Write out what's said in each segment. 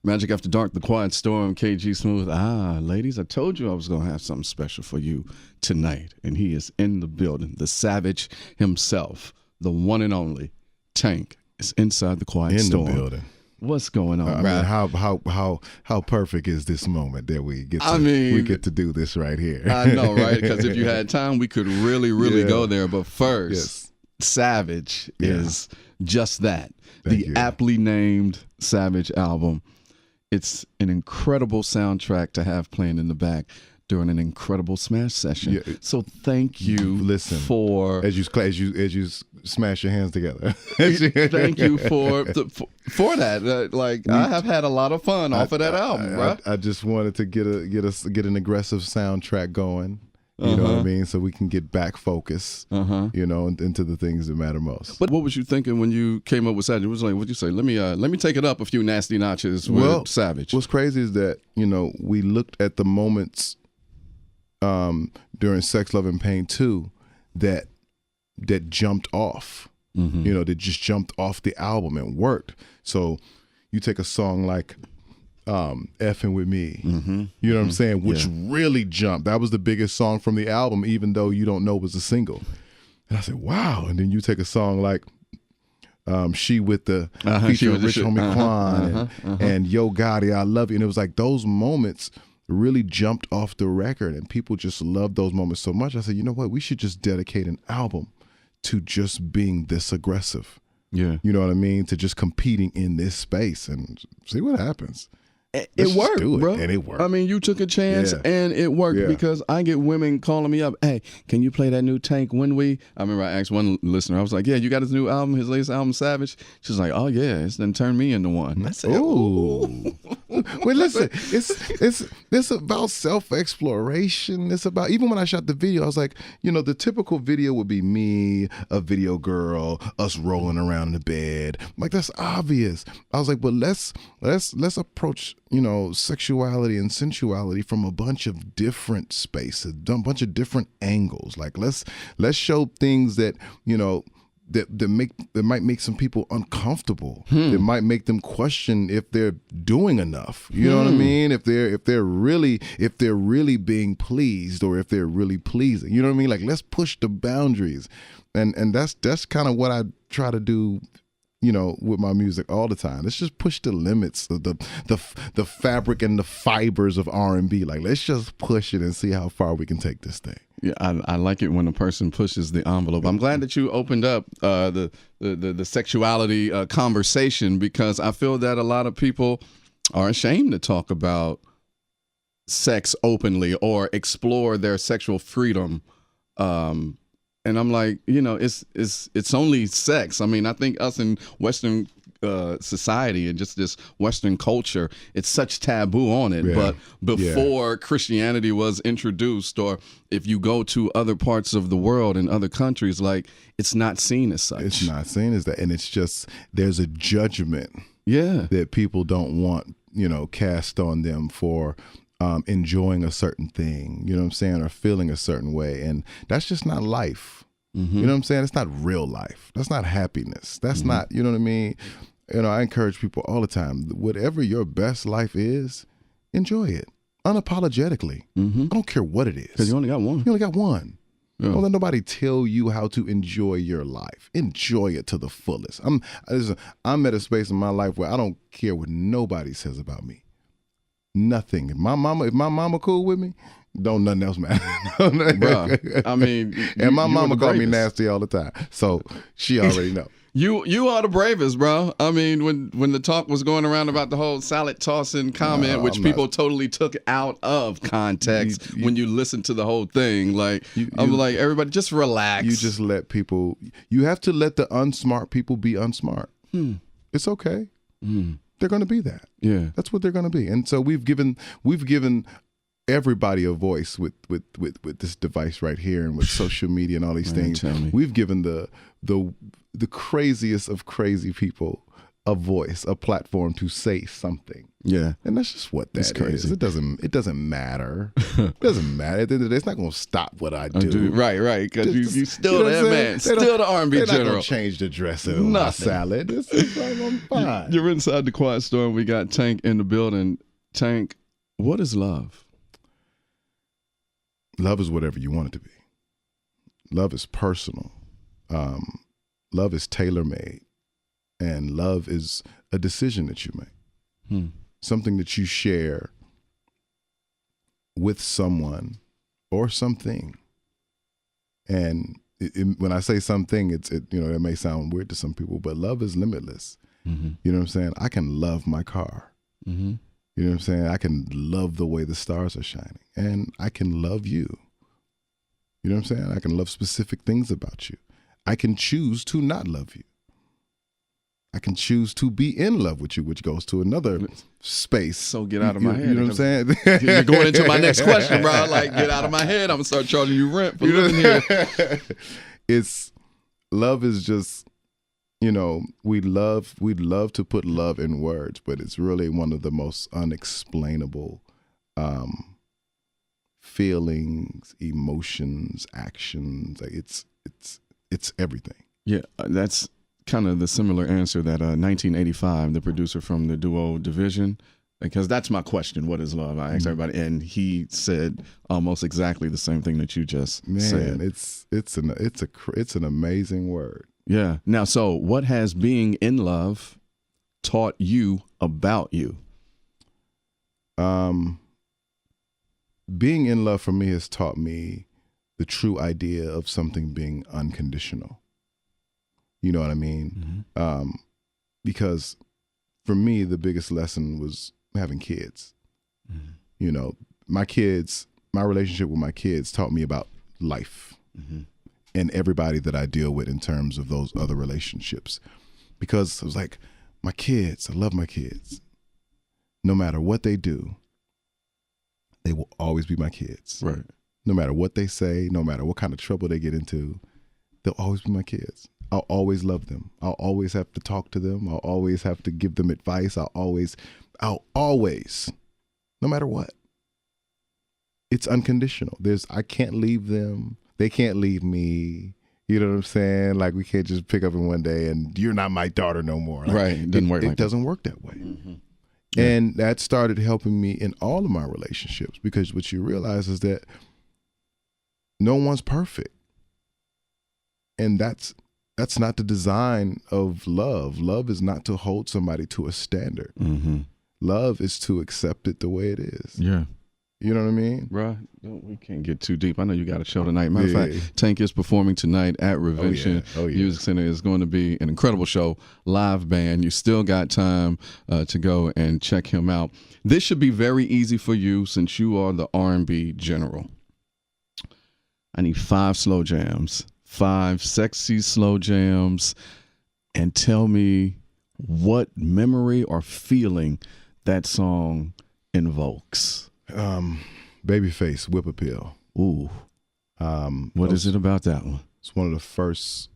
Magic After Dark, The Quiet Storm, KG Smooth. Ladies, I told you I was going to have something special for you tonight. And he is in the building. The Savage himself, the one and only Tank, is inside The Quiet Storm. In the building. What's going on, I mean, how perfect is this moment that we get to, we get to do this right here? I know, right? Because if you had time, we could really go there. But first, Savage is just that. Thank the you. Aptly named Savage album. It's an incredible soundtrack to have playing in the back during an incredible Smash session. Yeah. So thank you for as you smash your hands together. Thank you for that. I have had a lot of fun off of that album, bro. I just wanted to get an aggressive soundtrack going. You know what I mean? So we can get back focused, you know, into the things that matter most. But what was you thinking when you came up with Savage? It was like, what'd you say? Let me take it up a few nasty notches with Savage. What's crazy is that, you know, we looked at the moments during Sex, Love, and Pain 2 that jumped off, you know, that just jumped off the album and worked. So you take a song like Effing With Me, you know what I'm saying, which really jumped. That was the biggest song from the album, even though you don't know it was a single. And I said, wow. And then you take a song like She With The feature Rich Homie Quan and Yo Gotti, I Love You. And it was like those moments really jumped off the record and people just loved those moments so much. I said, you know what, we should just dedicate an album to just being this aggressive. Yeah. You know what I mean? To just competing in this space and see what happens. It worked, bro. And it worked. I mean, you took a chance and it worked because I get women calling me up, hey, can you play that new Tank When We? I remember I asked one listener, I was like, yeah, you got his new album, his latest album, Savage? She's like, oh, yeah, it's done turned me into one. I said, ooh. Well, listen, it's about self-exploration. It's about, even when I shot the video, I was like, you know, the typical video would be me, a video girl, us rolling around in the bed. Like, that's obvious. I was like, but let's approach, you know, sexuality and sensuality from a bunch of different spaces, a bunch of different angles. Like, let's show things that, you know, that might make some people uncomfortable. It might make them question if they're doing enough. You know what I mean? If they're really being pleased or if they're really pleasing. You know what I mean? Like, let's push the boundaries. And that's kind of what I try to do, you know, with my music all the time. Let's just push the limits of the fabric and the fibers of R&B. Like, let's just push it and see how far we can take this thing. Yeah, I like it when a person pushes the envelope. I'm glad that you opened up the sexuality conversation, because I feel that a lot of people are ashamed to talk about sex openly or explore their sexual freedom. And I'm like, you know, it's only sex. I mean, I think us in Western society and just this Western culture, it's such taboo on it. But before Christianity was introduced, or if you go to other parts of the world and other countries, like, it's not seen as such. It's not seen as that. And it's just, there's a judgment that people don't want, you know, cast on them for enjoying a certain thing, you know what I'm saying, or feeling a certain way. And that's just not life. You know what I'm saying? It's not real life. That's not happiness. That's not, you know what I mean? You know, I encourage people all the time, whatever your best life is, enjoy it unapologetically. I don't care what it is. Because you only got one. You only got one. Don't let nobody tell you how to enjoy your life. Enjoy it to the fullest. I'm at a space in my life where I don't care what nobody says about me. Nothing. If my mama cool with me, don't nothing else matter. Bruh, I mean, and my mama called me nasty all the time, so she already know. You are the bravest, bro. I mean, when the talk was going around about the whole salad tossing comment, which people totally took out of context when you listen to the whole thing, like, I'm like, everybody just relax. You just let people, you have to let the unsmart people be unsmart. It's okay. They're going to be that. Yeah. That's what they're going to be. And so we've given everybody a voice with this device right here, and with social media and all these things. We've given the craziest of crazy people a voice, a platform to say something. Yeah. And that's just what that It's crazy. is. It doesn't matter. It doesn't matter. At the end of the day, it's not going to stop what I do. Right. Because you still you know that what I'm man, saying? still the R&B they're not general. going to change the dressing on my salad. It's like, I'm fine. You're inside the Quiet Storm. We got Tank in the building. Tank, what is love? Love is whatever you want it to be. Love is personal. Love is tailor-made. And love is a decision that you make. Something that you share with someone or something. And when I say something, it may sound weird to some people, but love is limitless. You know what I'm saying? I can love my car. You know what I'm saying? I can love the way the stars are shining. And I can love you. You know what I'm saying? I can love specific things about you. I can choose to not love you. I can choose to be in love with you, which goes to another space. So get out of my head. You know what I'm saying? You're going into my next question, bro. Like, get out of my head. I'm going to start charging you rent for living here. Love is just, we'd love to put love in words, but it's really one of the most unexplainable feelings, emotions, actions. Like it's everything. Yeah, that's kind of the similar answer that 1985, the producer from the duo Division, because that's my question. What is love? I asked everybody, and he said almost exactly the same thing that you just said. Man, it's an amazing word. Yeah. Now, so what has being in love taught you about you? Being in love for me has taught me the true idea of something being unconditional. You know what I mean? Because for me, the biggest lesson was having kids. My relationship with my kids taught me about life and everybody that I deal with in terms of those other relationships. Because it was like, my kids, I love my kids. No matter what they do, they will always be my kids. Right. No matter what they say, no matter what kind of trouble they get into, they'll always be my kids. I'll always love them. I'll always have to talk to them. I'll always have to give them advice. I'll always, no matter what. It's unconditional. I can't leave them. They can't leave me. You know what I'm saying? Like, we can't just pick up in one day and you're not my daughter no more. Like, right. It doesn't work like that. It doesn't work that way. Yeah. And that started helping me in all of my relationships, because what you realize is that no one's perfect. And that's not the design of love. Love is not to hold somebody to a standard. Love is to accept it the way it is. Yeah. You know what I mean? Bro, we can't get too deep. I know you got a show tonight. Matter of fact, Tank is performing tonight at Revention Music Center. It's going to be an incredible show, live band. You still got time to go and check him out. This should be very easy for you since you are the R&B general. I need 5 slow jams, 5 sexy slow jams, and tell me what memory or feeling that song invokes. Babyface, Whip Appeal. Ooh. What is it about that one? It's one of the first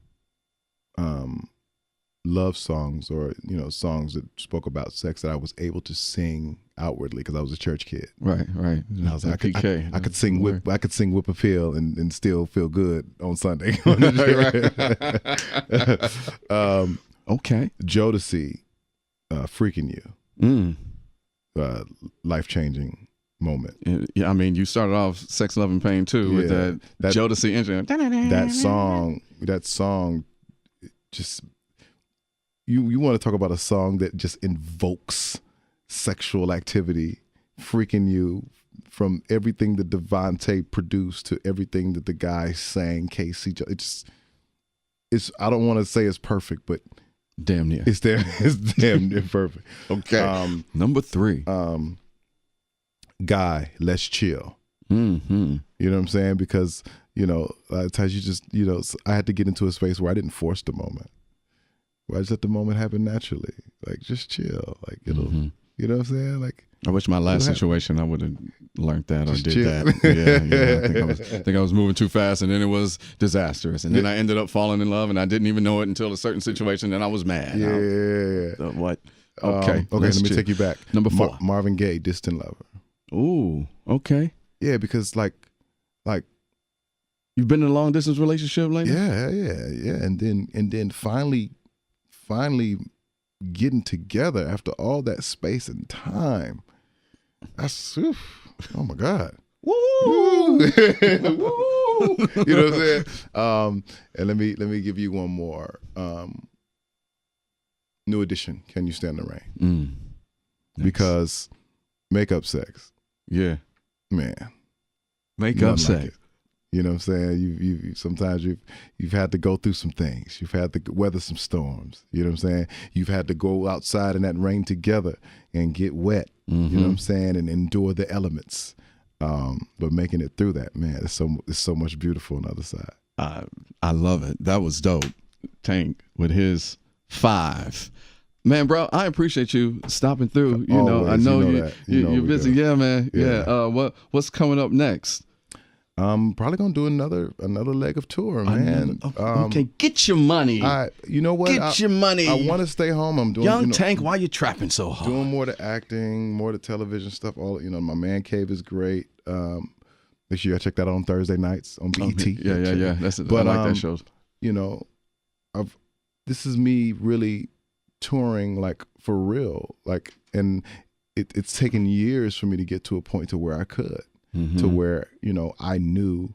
love songs, or songs that spoke about sex, that I was able to sing outwardly, because I was a church kid. Right. And I was like, PK. I could sing Whip Appeal and still feel good on Sunday. Okay. Jodeci, Freaking You. Life-changing moment. Yeah, I mean, you started off Sex, Love, and Pain too with that Jodeci engine. That song, just you want to talk about a song that just invokes sexual activity. Freaking You, from everything that Devontae produced to everything that the guy sang, Casey. It's I don't want to say it's perfect, but damn near. It's damn near perfect. Okay. Number 3. Guy, Let's Chill. You know what I'm saying? Because, a lot of times you just, I had to get into a space where I didn't force the moment. Where I just let the moment happen naturally. Like, just chill. Like, it'll, you know what I'm saying? Like, I wish my last situation, I would have learned that or Just did chill. that. I think I was moving too fast, and then it was disastrous. And then I ended up falling in love, and I didn't even know it until a certain situation, and I was mad. Yeah. What? Okay. Okay, let me take you back. Number 4. Marvin Gaye, Distant Lover. Ooh, okay. Yeah, because like You've been in a long distance relationship lately? yeah. And then finally getting together after all that space and time. That's oh my God. Woo! Woo! You know what I'm saying? And let me give you one more. New Edition, Can You Stand the Rain? Nice. Because makeup sex, Yeah. man. Makeup nothing like sex. it. You know what I'm saying? You sometimes you've had to go through some things. You've had to weather some storms. You know what I'm saying? You've had to go outside in that rain together and get wet. You know what I'm saying? And endure the elements. But making it through that, man, it's so much beautiful on the other side. I love it. That was dope. Tank with his 5. Man, bro, I appreciate you stopping through. You know, I Always. know You know you, that. You know you're we busy. do. Yeah, man. Yeah. Yeah. What's coming up next? Probably gonna do another leg of tour, man. Okay, get your money. You know what? Get your money. I want to stay home. I'm doing Young Tank, why you trapping so hard? doing more to acting, more to television stuff. All my Man Cave is great. Make sure you check that out on Thursday nights on BET. Yeah. I But, like that show. You know, this is me really touring like for real, like, and it's taken years for me to get to a point to where I could. To where, I knew,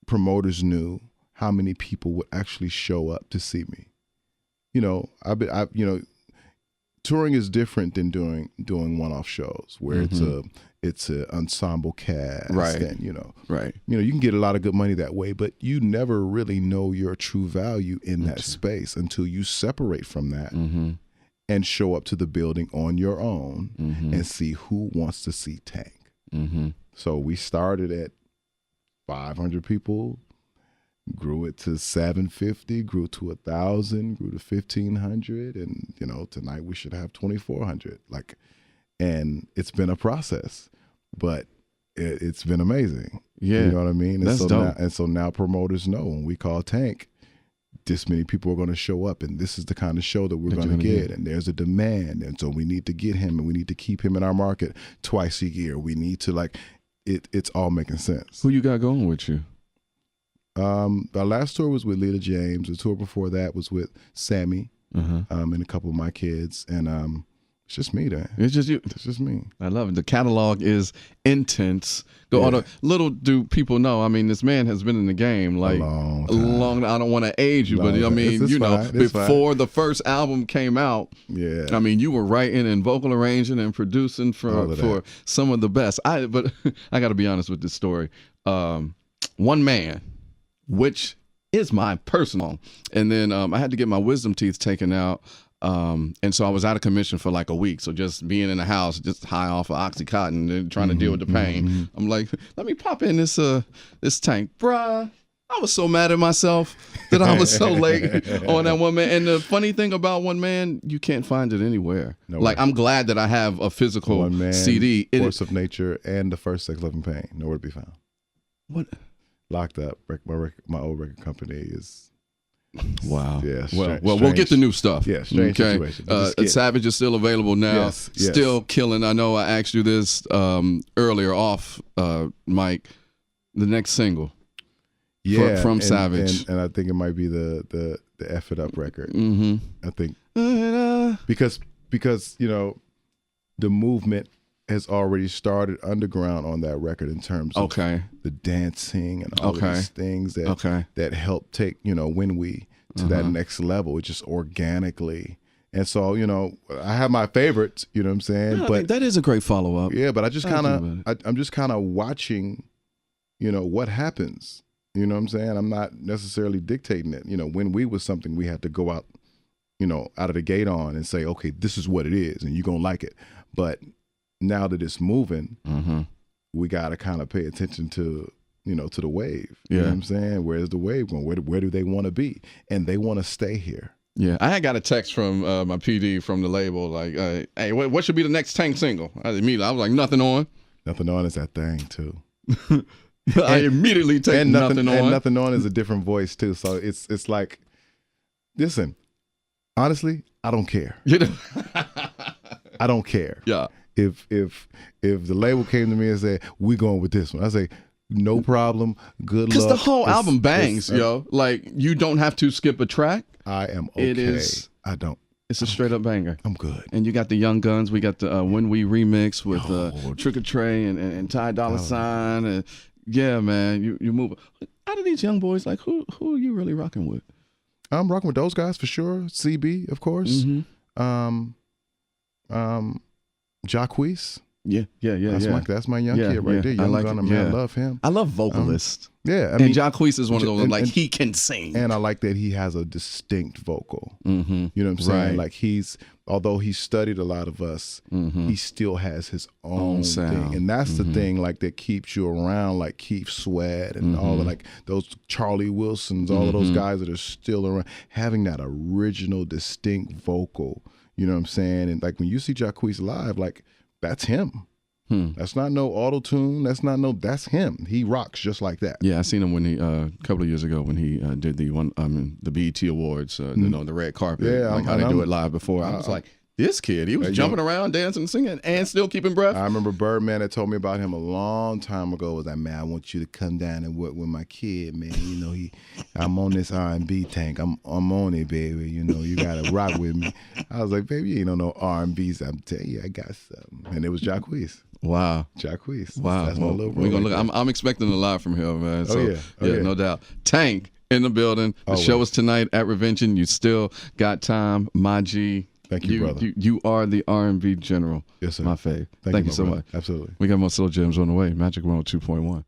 promoters knew how many people would actually show up to see me. Touring is different than doing one-off shows where it's a ensemble cast, Right. And Right. you can get a lot of good money that way, but you never really know your true value in that space until you separate from that and show up to the building on your own and see who wants to see Tank. So we started at 500 people, grew it to 750, grew to 1,000, grew to 1,500, and tonight we should have 2,400. And it's been a process, but it's been amazing. Yeah, you know what I mean. That's dope. So now promoters know when we call Tank, this many people are going to show up, and this is the kind of show that we're going to get, and there's a demand, and so we need to get him, and we need to keep him in our market twice a year. We need to it's all making sense. Who you got going with you? Our last tour was with Lita James. The tour before that was with Sammy, and a couple of my kids, and it's just me there. It's just you. It's just me. I love it. The catalog is intense. Little do people know. I mean, this man has been in the game like a long time. I don't want to age you, but I mean, It's fine. It's before the first album came out. Yeah. I mean, you were writing and vocal arranging and producing for some of the best. But I got to be honest with this story. One Man, which is my personal, and then I had to get my wisdom teeth taken out. And so I was out of commission for like a week. So just being in the house, just high off of Oxycontin and trying to deal with the pain. I'm like, let me pop in this Tank. Bruh, I was so mad at myself that I was so late on that One Man. And the funny thing about One Man, you can't find it anywhere. Nowhere. I'm glad that I have a physical One Man, CD. Force of Nature, and the first Sex, Love, and Pain. Nowhere to be found. What? Locked up. My old record company is. Wow. Yeah. Well, we'll get the new stuff. Yeah. Strange situation. Savage is still available now. Yes. Still killing. I know I asked you this earlier off, Mike. The next single. Yeah. From Savage. And I think it might be the F It Up record. I think because the movement has already started underground on that record in terms of the dancing and all of these things that help take, When We to that next level. It just organically. And so, I have my favorites, you know what I'm saying? No, but that is a great follow-up. Yeah, but I'm just kind of watching, what happens. You know what I'm saying? I'm not necessarily dictating it. When We was something we had to go out, out of the gate on and say, okay, this is what it is and you're going to like it. But now that it's moving, we got to kind of pay attention to, to the wave. You know what I'm saying? Where's the wave going? Where do they want to be? And they want to stay here. Yeah, I had got a text from my PD from the label like, hey, what should be the next Tank single? I was like, nothing on. Nothing on is that thing too. I immediately take nothing on. And nothing on is a different voice too. So it's like, listen, honestly, I don't care. You know? I don't care. Yeah. If the label came to me and said, we're going with this one, I say, no problem. Good luck. Because the whole album bangs, yo. Like, you don't have to skip a track. I am okay. It is. I don't. It's a straight up banger. I'm good. And you got the Young Guns. We got the When We remix with Trick or Trey and Ty Dolla $ign. And yeah, man, you move. Out of these young boys, like who are you really rocking with? I'm rocking with those guys for sure. CB, of course. Jacquees. Yeah. That's my young kid right there. Young Gunna, man, I love him. I love vocalists. Yeah, I mean, mean, Jacquees is one of those like he can sing, and I like that he has a distinct vocal. You know what I'm saying? Like although he studied a lot of us, he still has his own sound, thing, and that's the thing like that keeps you around, like Keith Sweat and all of like those Charlie Wilsons, all of those guys that are still around, having that original distinct vocal. You know what I'm saying? And like when you see Jacquees live, like that's him. That's not no auto-tune. That's him. He rocks just like that. Yeah, I seen him when he a couple of years ago when he did the BET Awards, the red carpet. Yeah, like how they do it live before. I was like, this kid, he was jumping around, dancing, singing, and still keeping breath. I remember Birdman had told me about him a long time ago. Was like, man, I want you to come down and work with my kid, man. You know, I'm on this R&B tank. I'm on it, baby. You know, you gotta rock with me. I was like, baby, you don't know R&B's. I'm telling you, I got something. And it was Jacquees. Wow. Jacquees. Wow. That's my little bro. We're gonna look. I'm expecting a lot from him, man. So, yeah, no doubt. Tank in the building. The show is tonight at Revention. You still got time, my G. Thank you, brother. You are the R&B general. Yes, sir. My fave. Thank you so brother. much. Absolutely. We got more slow jams on the way. Magic 102.1.